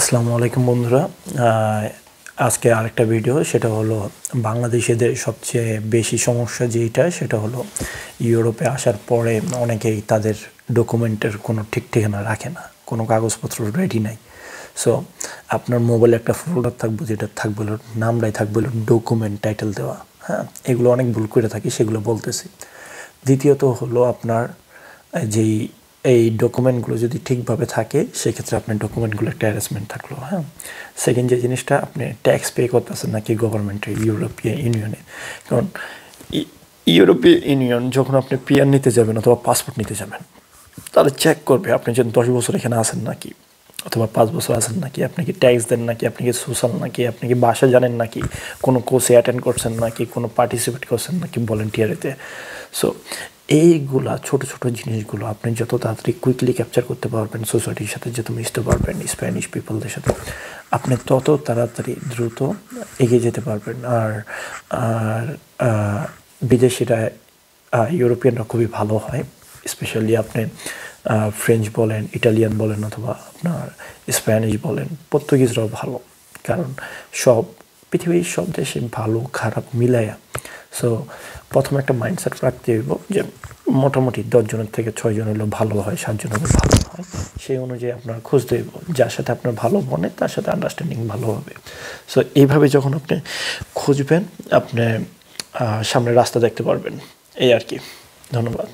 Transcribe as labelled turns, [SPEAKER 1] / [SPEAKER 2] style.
[SPEAKER 1] আসসালামু আলাইকুম বন্ধুরা। আজকে আরেকটা ভিডিও, সেটা হলো বাংলাদেশিদের সবচেয়ে বেশি সমস্যা যেটা, সেটা হলো ইউরোপে আসার পরে অনেকেই তাদের ডকুমেন্টের কোনো ঠিক ঠিকানা রাখে না, কোনো কাগজপত্র রেডি নাই। সো আপনার মোবাইলে একটা ফোল্ডার থাকবে, যেটা থাকবে নামটাই থাকবে ডকুমেন্ট টাইটেল দেওয়া। হ্যাঁ, এগুলো অনেক ভুল করে থাকি, সেগুলো বলতেছি। দ্বিতীয়ত হলো আপনার যেই এই ডকুমেন্টগুলো যদি ঠিকভাবে থাকে, সেক্ষেত্রে আপনার ডকুমেন্টগুলো একটা অ্যারেঞ্জমেন্ট থাকলো। হ্যাঁ, সেকেন্ড যে জিনিসটা, আপনি ট্যাক্স পে করতেছেন নাকি গভর্নমেন্টের, ইউরোপিয়ান ইউনিয়নে। কারণ ইউরোপিয়ান ইউনিয়ন যখন আপনি পিআর নিতে যাবেন অথবা পাসপোর্ট নিতে যাবেন, তাহলে চেক করবে আপনি যদি 10 বছর এখানে আসেন নাকি, অথবা 5 বছর আসেন নাকি, আপনি কি ট্যাক্স দেন নাকি, আপনি কি সোশ্যাল নাকি, আপনি কি বাসা জানেন নাকি, কোনো কোর্সে অ্যাটেন্ড করছেন নাকি, কোনো পার্টিসিপেট করছেন নাকি ভলেন্টিয়ারিতে। সো এইগুলা ছোট ছোট জিনিসগুলো আপনি যত তাড়াতাড়ি কুইকলি ক্যাপচার করতে পারবেন, সোসাইটির সাথে যত মিশতে পারবেন, স্প্যানিশ পিপলদের সাথে, আপনি তত তাড়াতাড়ি দ্রুত এগিয়ে যেতে পারবেন। আর আর বিদেশিরা, ইউরোপিয়ানরা খুবই ভালো হয়। স্পেশালি আপনি ফ্রেঞ্চ বলেন, ইটালিয়ান বলেন, অথবা আপনার স্প্যানিশ বলেন, পর্তুগিজরাও ভালো। কারণ পৃথিবীর সব দেশে ভালো খারাপ মিলায়া। সো প্রথমে একটা মাইন্ডসেট রাখতে হইব যে মোটামুটি 10 জনের থেকে 6 জন হলেও ভালো হয়, 7 জন হলেও ভালো হয়। সেই অনুযায়ী আপনার খুঁজতে হইব যার সাথে আপনার ভালো মনে, তার সাথে আন্ডারস্ট্যান্ডিং ভালো হবে। সো এইভাবে যখন আপনি খুঁজবেন, আপনি সামনে রাস্তা দেখতে পারবেন। এই আর কি। ধন্যবাদ।